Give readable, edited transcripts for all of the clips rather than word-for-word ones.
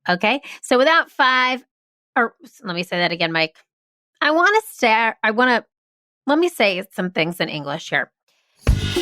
Okay. So let me say that again, Mike. Let me say some things in English here.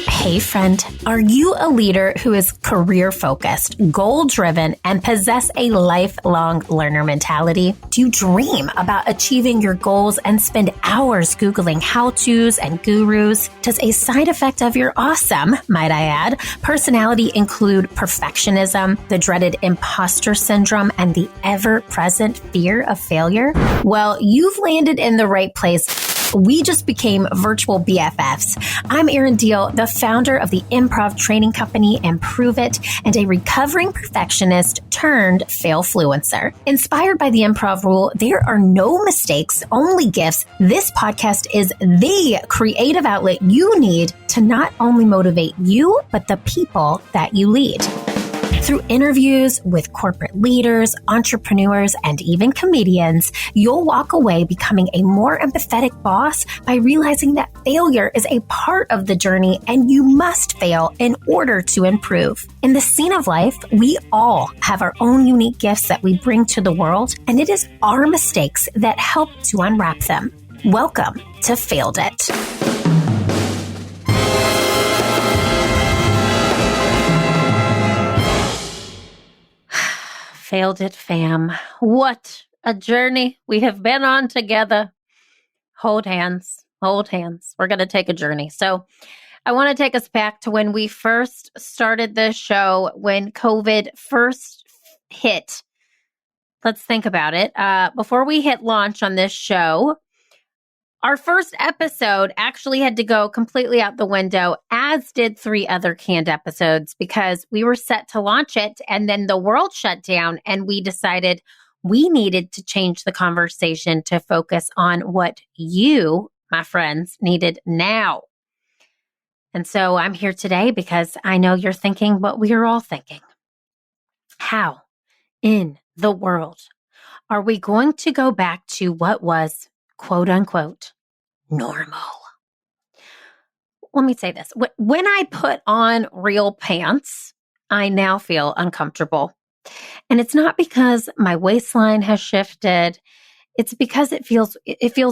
Hey friend, are you a leader who is career-focused, goal-driven, and possess a lifelong learner mentality? Do you dream about achieving your goals and spend hours Googling how-tos and gurus? Does a side effect of your awesome, might I add, personality include perfectionism, the dreaded imposter syndrome, and the ever-present fear of failure? Well, you've landed in the right place. We just became virtual BFFs. I'm Erin Diehl, the founder of the improv training company Improve It, and a recovering perfectionist turned failfluencer. Inspired by the improv rule, there are no mistakes, only gifts. This podcast is the creative outlet you need to not only motivate you, but the people that you lead. Through interviews with corporate leaders, entrepreneurs, and even comedians, you'll walk away becoming a more empathetic boss by realizing that failure is a part of the journey and you must fail in order to improve. In the scene of life, we all have our own unique gifts that we bring to the world, and it is our mistakes that help to unwrap them. Welcome to Failed It. Failed It, fam. What a journey we have been on together. Hold hands, hold hands. We're going to take a journey. So I want to take us back to when we first started this show, when COVID first hit. Let's think about it. Before we hit launch on this show, our first episode actually had to go completely out the window, as did 3 other canned episodes, because we were set to launch it and then the world shut down and we decided we needed to change the conversation to focus on what you, my friends, needed now. And so I'm here today because I know you're thinking what we are all thinking. How in the world are we going to go back to what was, quote unquote, normal? Let me say this. When I put on real pants, I now feel uncomfortable. And it's not because my waistline has shifted. It's because it feels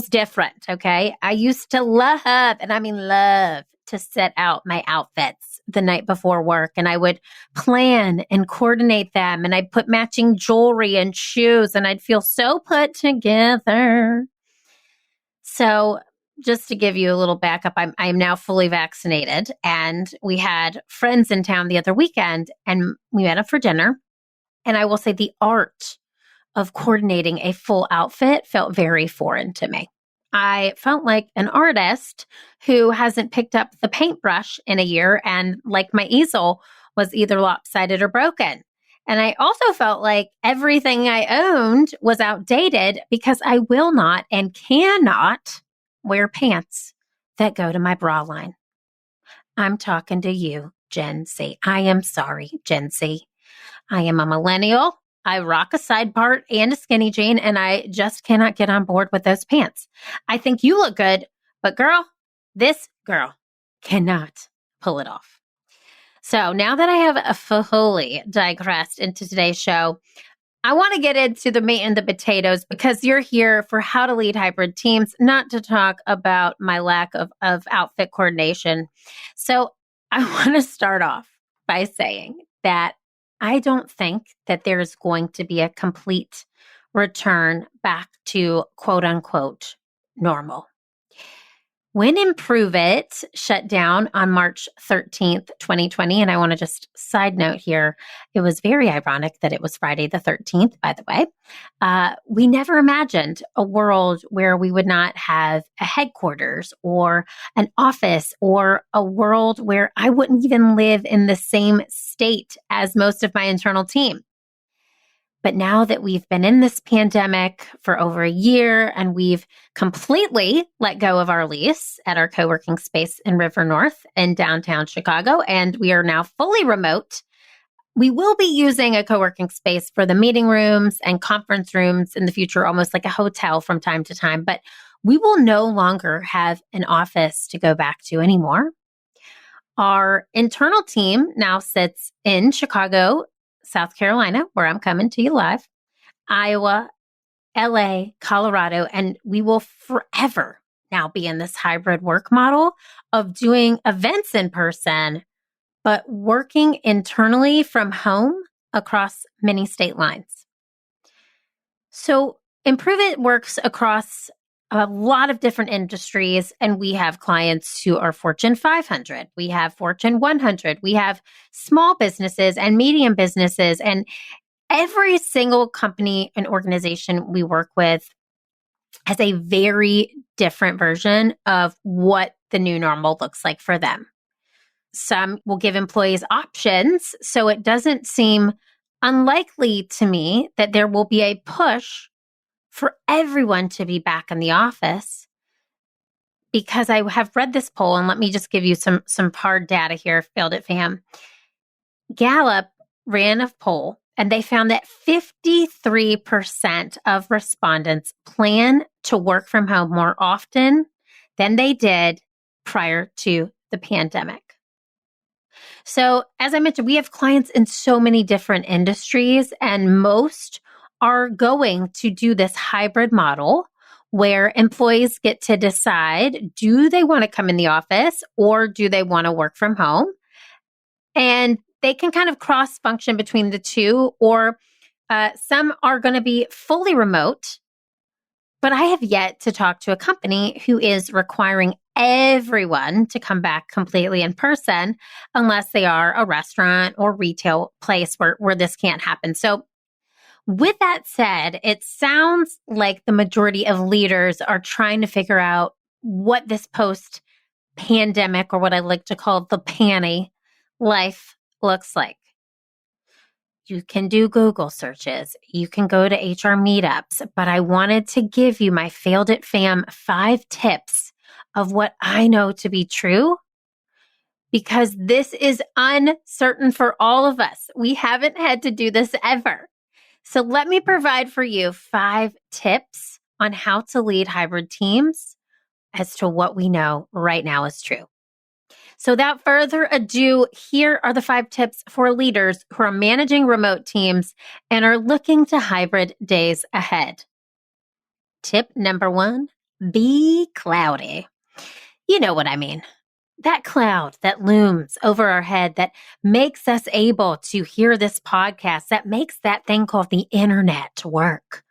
different, okay? I used to love to set out my outfits the night before work, and I would plan and coordinate them, and I'd put matching jewelry and shoes, and I'd feel so put together. So just to give you a little backup, I'm now fully vaccinated, and we had friends in town the other weekend, and we met up for dinner. And I will say the art of coordinating a full outfit felt very foreign to me. I felt like an artist who hasn't picked up the paintbrush in a year, and like my easel was either lopsided or broken. And I also felt like everything I owned was outdated because I will not and cannot wear pants that go to my bra line. I'm talking to you, Gen Z. I am sorry, Gen Z. I am a millennial. I rock a side part and a skinny jean, and I just cannot get on board with those pants. I think you look good, but girl, this girl cannot pull it off. So now that I have fully digressed into today's show, I want to get into the meat and the potatoes, because you're here for how to lead hybrid teams, not to talk about my lack of outfit coordination. So I want to start off by saying that I don't think that there's going to be a complete return back to quote unquote normal. When Improve It shut down on March 13th, 2020, and I want to just side note here, it was very ironic that it was Friday the 13th, by the way. We never imagined a world where we would not have a headquarters or an office, or a world where I wouldn't even live in the same state as most of my internal team. But now that we've been in this pandemic for over a year and we've completely let go of our lease at our co-working space in River North in downtown Chicago, and we are now fully remote, we will be using a co-working space for the meeting rooms and conference rooms in the future, almost like a hotel from time to time. But we will no longer have an office to go back to anymore. Our internal team now sits in Chicago, South Carolina, where I'm coming to you live. Iowa, LA, Colorado, and we will forever now be in this hybrid work model of doing events in person, but working internally from home across many state lines. So Improve It works across a lot of different industries, and we have clients who are Fortune 500. We have Fortune 100. We have small businesses and medium businesses, and every single company and organization we work with has a very different version of what the new normal looks like for them. Some will give employees options, so it doesn't seem unlikely to me that there will be a push for everyone to be back in the office, because I have read this poll, and let me just give you some hard data here, Failed It fam. Gallup ran a poll, and they found that 53% of respondents plan to work from home more often than they did prior to the pandemic. So, as I mentioned, we have clients in so many different industries, and most are going to do this hybrid model where employees get to decide, do they want to come in the office or do they want to work from home? And they can kind of cross function between the two, or some are going to be fully remote. But I have yet to talk to a company who is requiring everyone to come back completely in person, unless they are a restaurant or retail place where this can't happen. So with that said, it sounds like the majority of leaders are trying to figure out what this post-pandemic, or what I like to call the panny life, looks like. You can do Google searches. You can go to HR meetups, but I wanted to give you my Failed It fam 5 tips of what I know to be true, because this is uncertain for all of us. We haven't had to do this ever. So let me provide for you 5 tips on how to lead hybrid teams as to what we know right now is true. So without further ado, here are the 5 tips for leaders who are managing remote teams and are looking to hybrid days ahead. Tip number 1, be cloudy. You know what I mean. That cloud that looms over our head that makes us able to hear this podcast, that makes that thing called the internet work,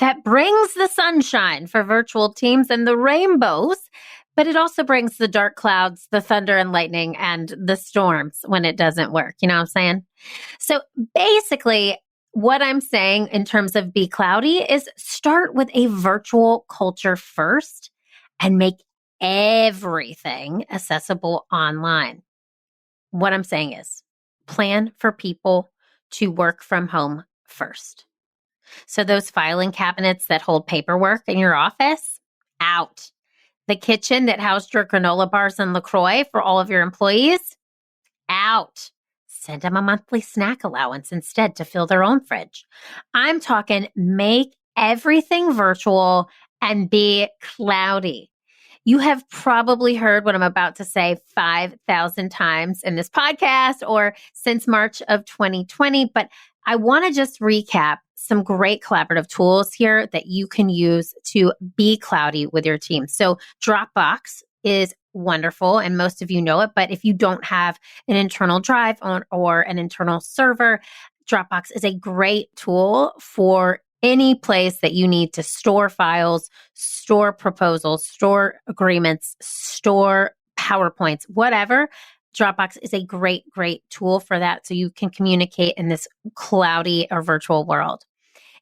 that brings the sunshine for virtual teams and the rainbows, but it also brings the dark clouds, the thunder and lightning, and the storms when it doesn't work. You know what I'm saying? So basically, what I'm saying in terms of be cloudy is start with a virtual culture first and make everything accessible online. What I'm saying is plan for people to work from home first. So those filing cabinets that hold paperwork in your office, out. The kitchen that housed your granola bars and LaCroix for all of your employees, out. Send them a monthly snack allowance instead to fill their own fridge. I'm talking make everything virtual and be cloudy. You have probably heard what I'm about to say 5,000 times in this podcast or since March of 2020, but I want to just recap some great collaborative tools here that you can use to be cloudy with your team. So Dropbox is wonderful, and most of you know it, but if you don't have an internal drive or an internal server, Dropbox is a great tool for any place that you need to store files, store proposals, store agreements, store PowerPoints, whatever. Dropbox is a great, great tool for that, so you can communicate in this cloudy or virtual world.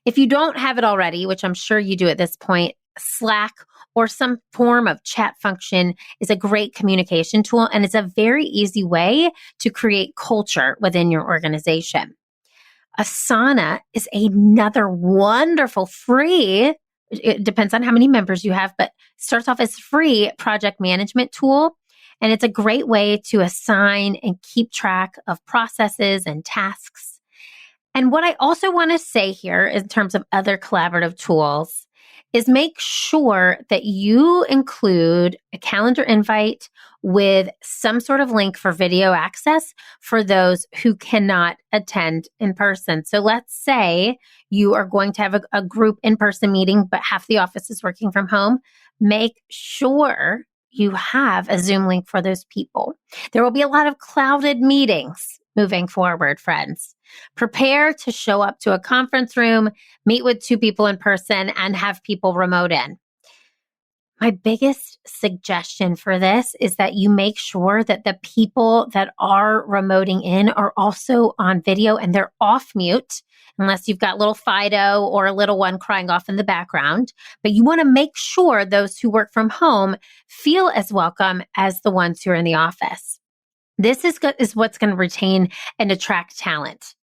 If you don't have it already, which I'm sure you do at this point, Slack or some form of chat function is a great communication tool, and it's a very easy way to create culture within your organization. Asana is another wonderful free, it depends on how many members you have, but starts off as free project management tool. And it's a great way to assign and keep track of processes and tasks. And what I also want to say here in terms of other collaborative tools is make sure that you include a calendar invite with some sort of link for video access for those who cannot attend in person. So let's say you are going to have a group in-person meeting, but half the office is working from home. Make sure you have a Zoom link for those people. There will be a lot of clouded meetings moving forward, friends. Prepare to show up to a conference room, meet with 2 people in person, and have people remote in. My biggest suggestion for this is that you make sure that the people that are remoting in are also on video and they're off mute, unless you've got little Fido or a little one crying off in the background. But you want to make sure those who work from home feel as welcome as the ones who are in the office. This is what's going to retain and attract talent.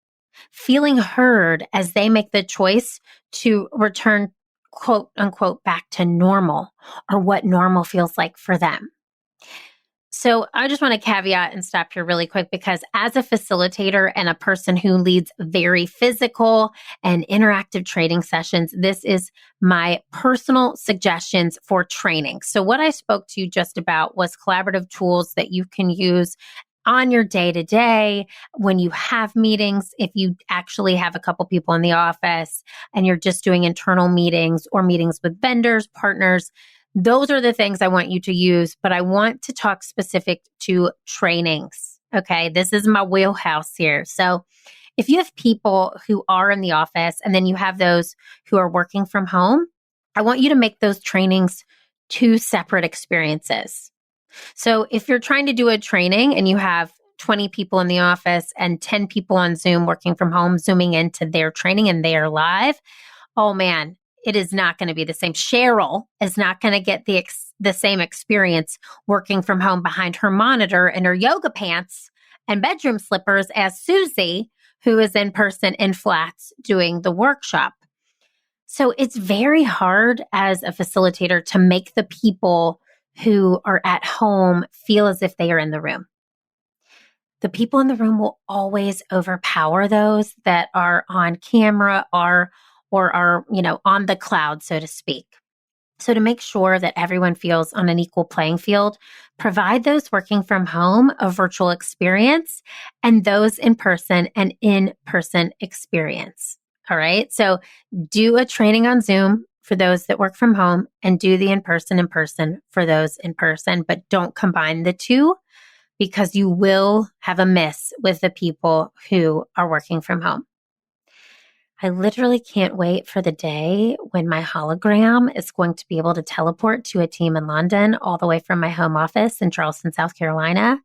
Feeling heard as they make the choice to return, quote unquote, back to normal, or what normal feels like for them. So I just want to caveat and stop here really quick, because as a facilitator and a person who leads very physical and interactive training sessions, this is my personal suggestions for training. So what I spoke to you just about was collaborative tools that you can use on your day-to-day, when you have meetings, if you actually have a couple people in the office and you're just doing internal meetings or meetings with vendors, partners. Those are the things I want you to use, but I want to talk specific to trainings. Okay, this is my wheelhouse here. So if you have people who are in the office and then you have those who are working from home, I want you to make those trainings 2 separate experiences. So if you're trying to do a training and you have 20 people in the office and 10 people on Zoom working from home, zooming into their training and they are live, oh man, it is not going to be the same. Cheryl is not going to get the same experience working from home behind her monitor in her yoga pants and bedroom slippers as Susie, who is in person in flats doing the workshop. So it's very hard as a facilitator to make the people who are at home feel as if they are in the room. The people in the room will always overpower those that are on camera or are, on the cloud, so to speak. So to make sure that everyone feels on an equal playing field, provide those working from home a virtual experience and those in person an in-person experience. All right. So do a training on Zoom for those that work from home and do the in-person for those in person, but don't combine the 2 because you will have a miss with the people who are working from home. I literally can't wait for the day when my hologram is going to be able to teleport to a team in London all the way from my home office in Charleston, South Carolina.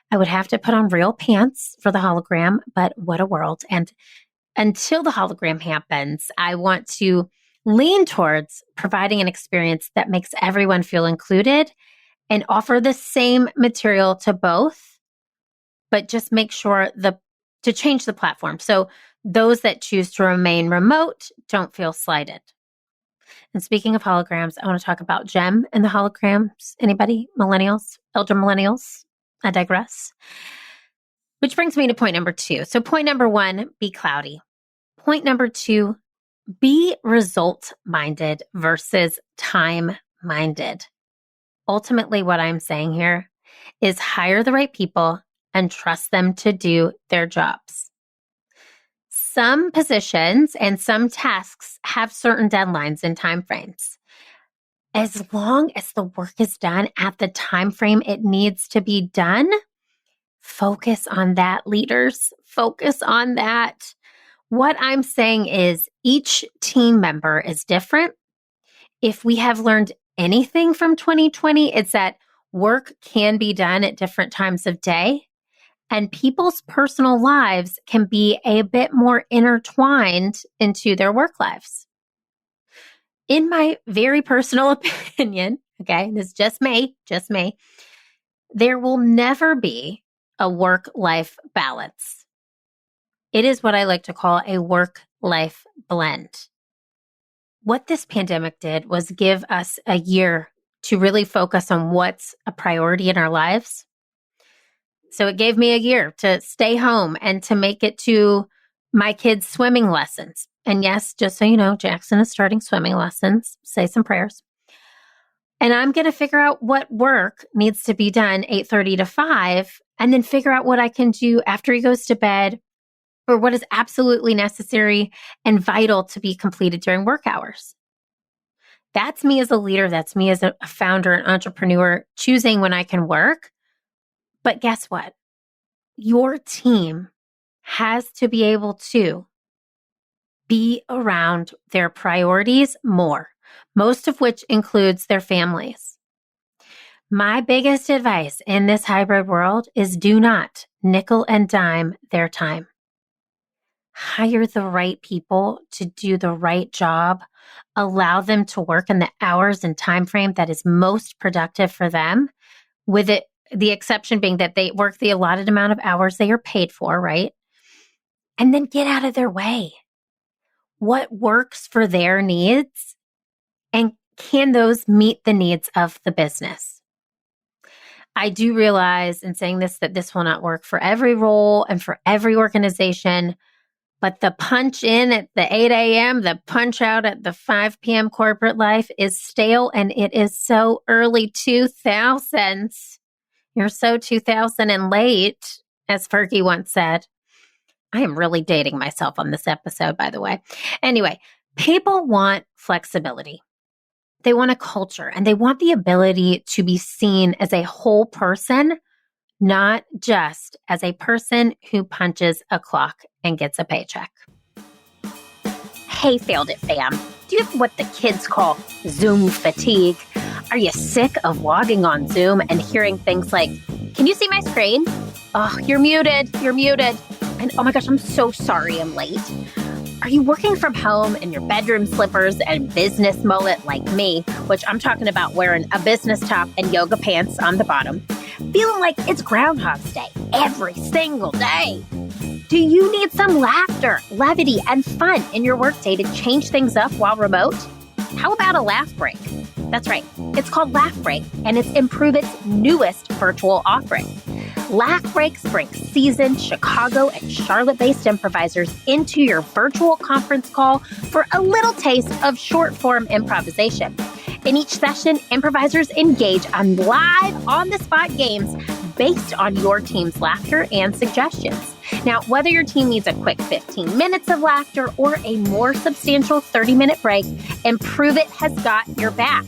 I would have to put on real pants for the hologram, but what a world. And until the hologram happens, I want to lean towards providing an experience that makes everyone feel included and offer the same material to both, but just make sure to change the platform. So those that choose to remain remote don't feel slighted. And speaking of holograms, I want to talk about Gem and the holograms. Anybody? Millennials? Elder millennials? I digress. Which brings me to point number 2. So point number 1, be cloudy. Point number 2, be result-minded versus time-minded. Ultimately, what I'm saying here is hire the right people and trust them to do their jobs. Some positions and some tasks have certain deadlines and timeframes. As long as the work is done at the time frame it needs to be done, focus on that, leaders. Focus on that. What I'm saying is each team member is different. If we have learned anything from 2020, it's that work can be done at different times of day, and people's personal lives can be a bit more intertwined into their work lives. In my very personal opinion, okay, this is just me, there will never be a work-life balance. It is what I like to call a work-life blend. What this pandemic did was give us a year to really focus on what's a priority in our lives. So it gave me a year to stay home and to make it to my kids' swimming lessons, And yes, just so you know, Jackson is starting swimming lessons. Say some prayers. And I'm going to figure out what work needs to be done 8:30 to 5, and then figure out what I can do after he goes to bed, or what is absolutely necessary and vital to be completed during work hours. That's me as a leader. That's me as a founder and entrepreneur, choosing when I can work. But guess what? Your team has to be able to be around their priorities more, most of which includes their families. My biggest advice in this hybrid world is do not nickel and dime their time. Hire the right people to do the right job. Allow them to work in the hours and time frame that is most productive for them, with it, the exception being that they work the allotted amount of hours they are paid for, right? And then get out of their way. What works for their needs, and can those meet the needs of the business? I do realize in saying this that this will not work for every role and for every organization, but the punch in at the 8 a.m., the punch out at the 5 p.m. corporate life is stale, and it is so early 2000s. You're so 2000 and late, as Fergie once said. I am really dating myself on this episode, by the way. Anyway, people want flexibility. They want a culture, and they want the ability to be seen as a whole person, not just as a person who punches a clock and gets a paycheck. Hey, Failed It fam. Do you have what the kids call Zoom fatigue? Are you sick of logging on Zoom and hearing things like, "Can you see my screen? Oh, you're muted. And oh my gosh, I'm so sorry I'm late." Are you working from home in your bedroom slippers and business mullet like me, which I'm talking about wearing a business top and yoga pants on the bottom, feeling like it's Groundhog's Day every single day? Do you need some laughter, levity, and fun in your workday to change things up while remote? How about a laugh break? That's right. It's called Laugh Break, and it's Improveit's newest virtual offering. Laugh Breaks bring seasoned Chicago and Charlotte-based improvisers into your virtual conference call for a little taste of short-form improvisation. In each session, improvisers engage on live, on-the-spot games based on your team's laughter and suggestions. Now, whether your team needs a quick 15 minutes of laughter or a more substantial 30-minute break, Improveit has got your back.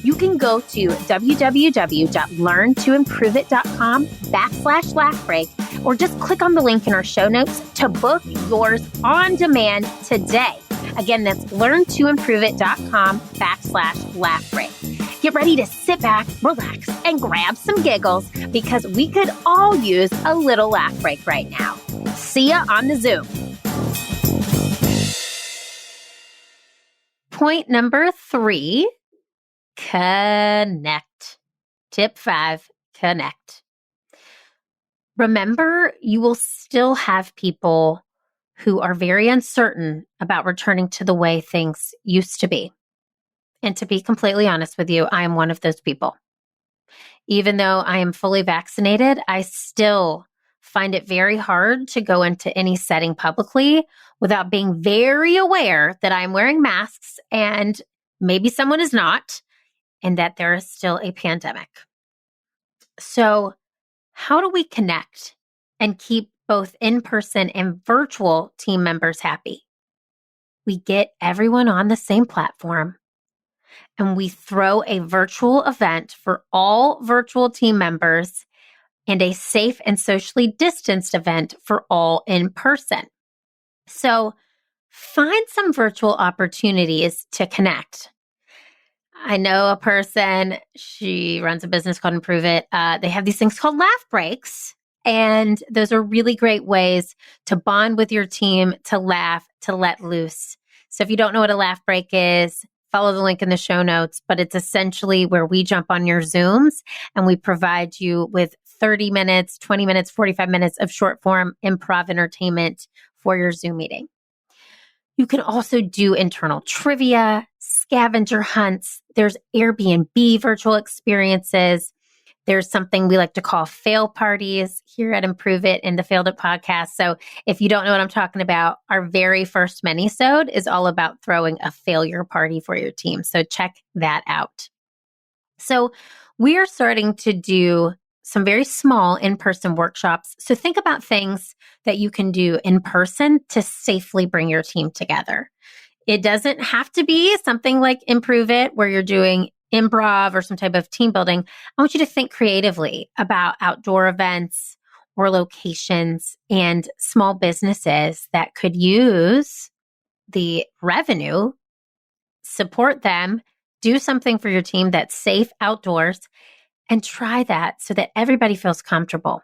You can go to www.learntoimproveit.com/laughbreak, or just click on the link in our show notes to book yours on demand today. Again, that's learntoimproveit.com/laughbreak. Get ready to sit back, relax, and grab some giggles, because we could all use a little laugh break right now. See ya on the Zoom. Point number 3, connect. Tip 5, connect. Remember, you will still have people who are very uncertain about returning to the way things used to be. And to be completely honest with you, I am one of those people. Even though I am fully vaccinated, I still find it very hard to go into any setting publicly without being very aware that I'm wearing masks and maybe someone is not, and that there is still a pandemic. So, how do we connect and keep both in-person and virtual team members happy? We get everyone on the same platform, and we throw a virtual event for all virtual team members and a safe and socially distanced event for all in person. So find some virtual opportunities to connect. I know a person, she runs a business called Improveit. They have these things called laugh breaks, and those are really great ways to bond with your team, to laugh, to let loose. So if you don't know what a laugh break is, follow the link in the show notes, but it's essentially where we jump on your Zooms and we provide you with 30 minutes, 20 minutes, 45 minutes of short form improv entertainment for your Zoom meeting. You can also do internal trivia, scavenger hunts. There's Airbnb virtual experiences. There's something we like to call fail parties here at Improve It in the Failed It podcast. So if you don't know what I'm talking about, our very first Minisode is all about throwing a failure party for your team. So check that out. So we are starting to do some very small in-person workshops. So think about things that you can do in person to safely bring your team together. It doesn't have to be something like Improve It, where you're doing improv or some type of team building. I want you to think creatively about outdoor events or locations and small businesses that could use the revenue, support them, do something for your team that's safe outdoors, and try that so that everybody feels comfortable.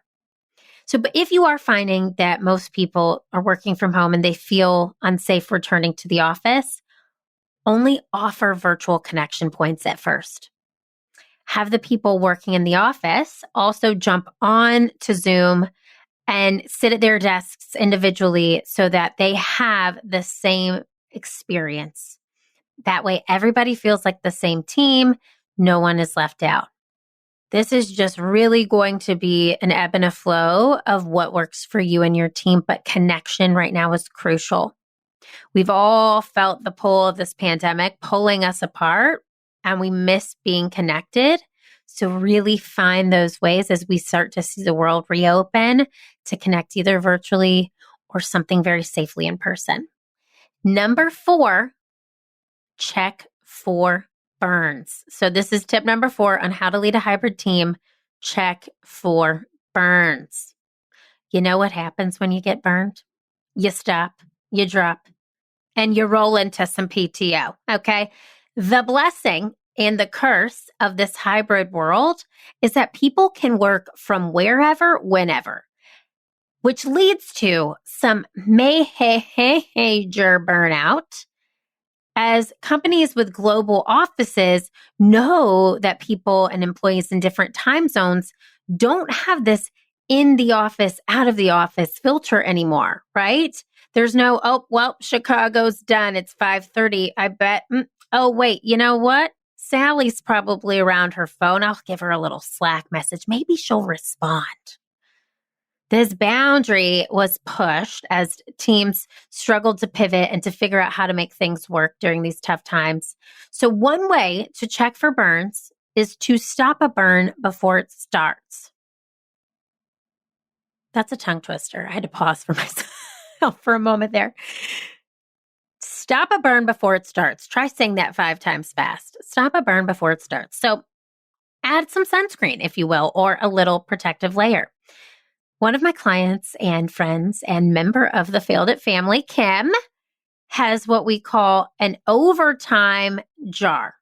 So, but if you are finding that most people are working from home and they feel unsafe returning to the office, only offer virtual connection points at first. Have the people working in the office also jump on to Zoom and sit at their desks individually so that they have the same experience. That way, everybody feels like the same team. No one is left out. This is just really going to be an ebb and a flow of what works for you and your team, but connection right now is crucial. We've all felt the pull of this pandemic pulling us apart, and we miss being connected. So really find those ways as we start to see the world reopen to connect either virtually or something very safely in person. Number 4, check for burns. So this is tip number 4 on how to lead a hybrid team. Check for burns. You know what happens when you get burned? You stop, you drop, and you roll into some PTO, okay? The blessing and the curse of this hybrid world is that people can work from wherever, whenever, which leads to some major burnout, as companies with global offices know that people and employees in different time zones don't have this in the office, out of the office filter anymore, right? There's no, oh, well, Chicago's done. It's 5:30. I bet. Oh, wait, you know what? Sally's probably around her phone. I'll give her a little Slack message. Maybe she'll respond. This boundary was pushed as teams struggled to pivot and to figure out how to make things work during these tough times. So one way to check for burns is to stop a burn before it starts. That's a tongue twister. I had to pause for myself for a moment there. Stop a burn before it starts. Try saying that 5 times fast. Stop a burn before it starts. So add some sunscreen, if you will, or a little protective layer. One of my clients and friends and member of the Failed It family, Kim, has what we call an overtime jar.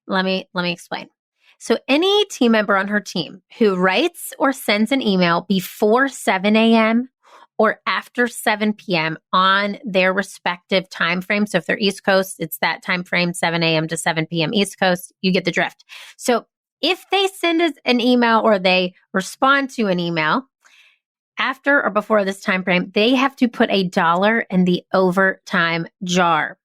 Let me explain. So any team member on her team who writes or sends an email before 7 a.m. or after 7 p.m. on their respective time frame. So if they're East Coast, it's that time frame, 7 a.m. to 7 p.m. East Coast. You get the drift. So if they send us an email or they respond to an email after or before this time frame, they have to put $1 in the overtime jar.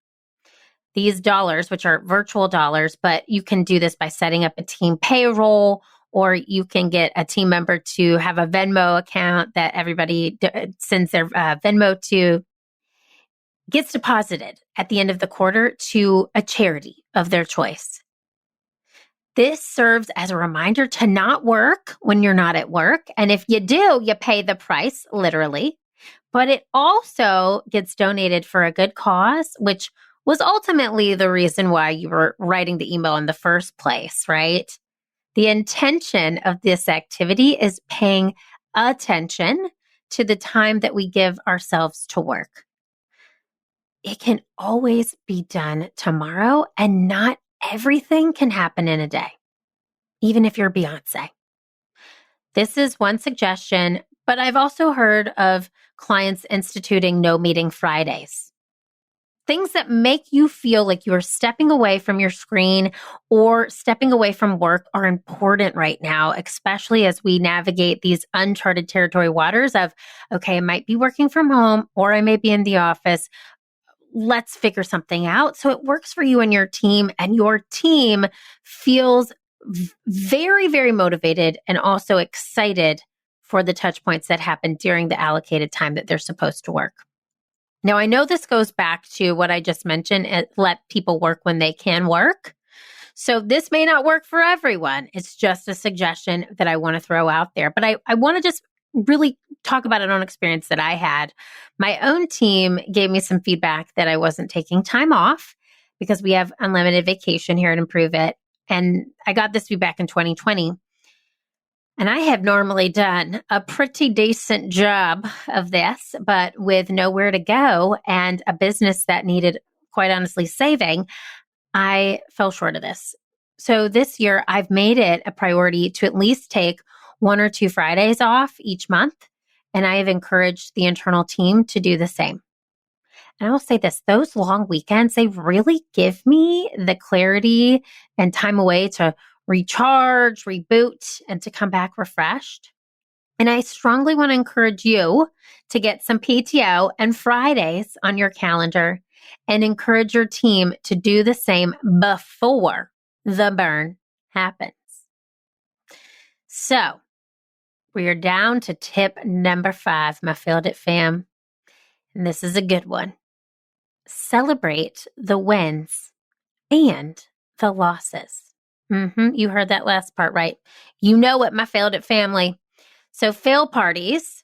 These dollars, which are virtual dollars, but you can do this by setting up a team payroll, or you can get a team member to have a Venmo account that everybody sends their Venmo to, gets deposited at the end of the quarter to a charity of their choice. This serves as a reminder to not work when you're not at work. And if you do, you pay the price, literally. But it also gets donated for a good cause, which was ultimately the reason why you were writing the email in the first place, right? The intention of this activity is paying attention to the time that we give ourselves to work. It can always be done tomorrow, and not everything can happen in a day, even if you're Beyonce. This is one suggestion, but I've also heard of clients instituting no meeting Fridays. Things that make you feel like you are stepping away from your screen or stepping away from work are important right now, especially as we navigate these uncharted territory waters of, okay, I might be working from home or I may be in the office. Let's figure something out so it works for you and your team feels very, very motivated and also excited for the touch points that happen during the allocated time that they're supposed to work. Now, I know this goes back to what I just mentioned, let people work when they can work. So this may not work for everyone. It's just a suggestion that I want to throw out there. But I want to just really talk about an own experience that I had. My own team gave me some feedback that I wasn't taking time off because we have unlimited vacation here at Improve It. And I got this feedback in 2020. And I have normally done a pretty decent job of this, but with nowhere to go and a business that needed, quite honestly, saving, I fell short of this. So this year, I've made it a priority to at least take 1 or 2 Fridays off each month. And I have encouraged the internal team to do the same. And I will say this, those long weekends, they really give me the clarity and time away to recharge, reboot, and to come back refreshed. And I strongly want to encourage you to get some PTO and Fridays on your calendar and encourage your team to do the same before the burn happens. So we are down to tip number 5, my Failed It fam. And this is a good one. Celebrate the wins and the losses. You heard that last part right. You know it, my Failed It family. So fail parties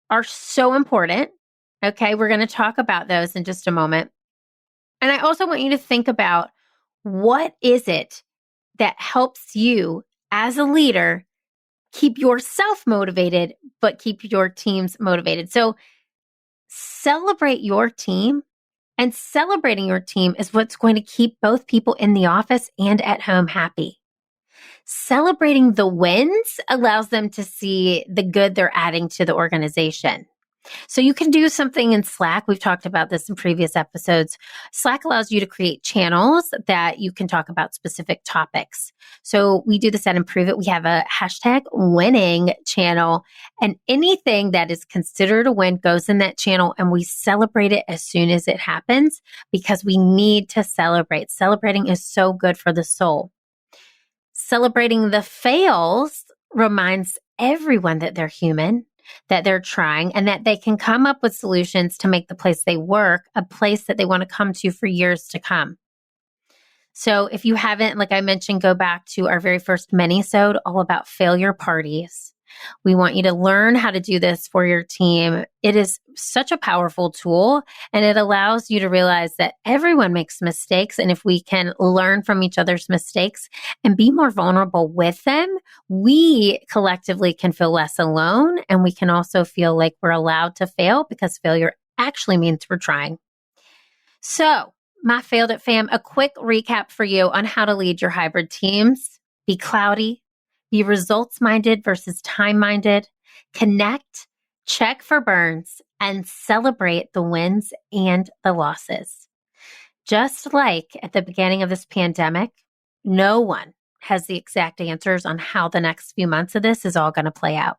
are so important. Okay, we're going to talk about those in just a moment. And I also want you to think about what is it that helps you as a leader keep yourself motivated, but keep your teams motivated. So celebrate your team, and celebrating your team is what's going to keep both people in the office and at home happy. Celebrating the wins allows them to see the good they're adding to the organization. So you can do something in Slack. We've talked about this in previous episodes. Slack allows you to create channels that you can talk about specific topics. So we do this at Improve It. We have a #winning channel, and anything that is considered a win goes in that channel, and we celebrate it as soon as it happens because we need to celebrate. Celebrating is so good for the soul. Celebrating the fails reminds everyone that they're human, that they're trying, and that they can come up with solutions to make the place they work a place that they want to come to for years to come. So if you haven't, like I mentioned, go back to our very first Minisode all about failure parties. We want you to learn how to do this for your team. It is such a powerful tool, and it allows you to realize that everyone makes mistakes. And if we can learn from each other's mistakes and be more vulnerable with them, we collectively can feel less alone. And we can also feel like we're allowed to fail because failure actually means we're trying. So, my Failed It fam, a quick recap for you on how to lead your hybrid teams. Be cloudy. Be results-minded versus time-minded. Connect, check for burns, and celebrate the wins and the losses. Just like at the beginning of this pandemic, no one has the exact answers on how the next few months of this is all going to play out.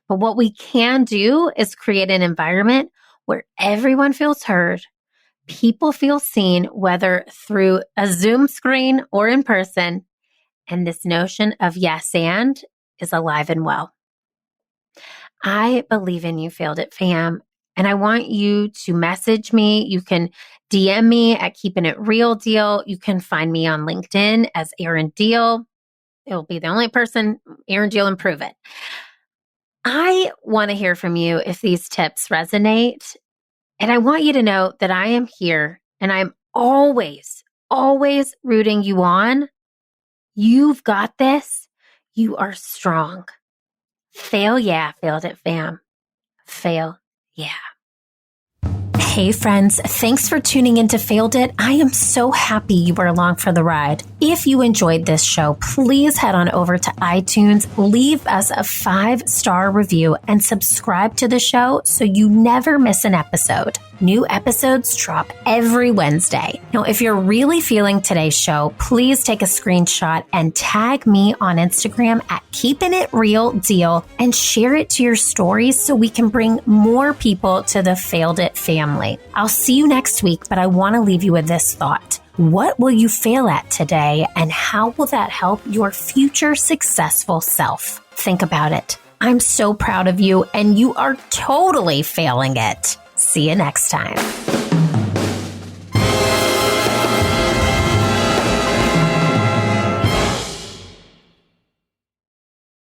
But what we can do is create an environment where everyone feels heard, people feel seen, whether through a Zoom screen or in person, and this notion of yes and is alive and well. I believe in you, Failed It fam, and I want you to message me. You can DM me at Keeping It Real Deal. You can find me on LinkedIn as Erin Diehl. It will be the only person, Erin Diehl, Improve It. I want to hear from you if these tips resonate, and I want you to know that I am here and I'm always, always rooting you on. You've got this. You are strong. Fail, yeah, Failed It fam. Fail, yeah. Hey friends, thanks for tuning into Failed It. I am so happy you were along for the ride. If you enjoyed this show, please head on over to iTunes, leave us a 5-star review, and subscribe to the show so you never miss an episode. New episodes drop every Wednesday. Now, if you're really feeling today's show, please take a screenshot and tag me on Instagram at Keeping It Real Deal and share it to your stories so we can bring more people to the Failed It family. I'll see you next week, but I want to leave you with this thought. What will you fail at today, and how will that help your future successful self? Think about it. I'm so proud of you, and you are totally failing it. See you next time.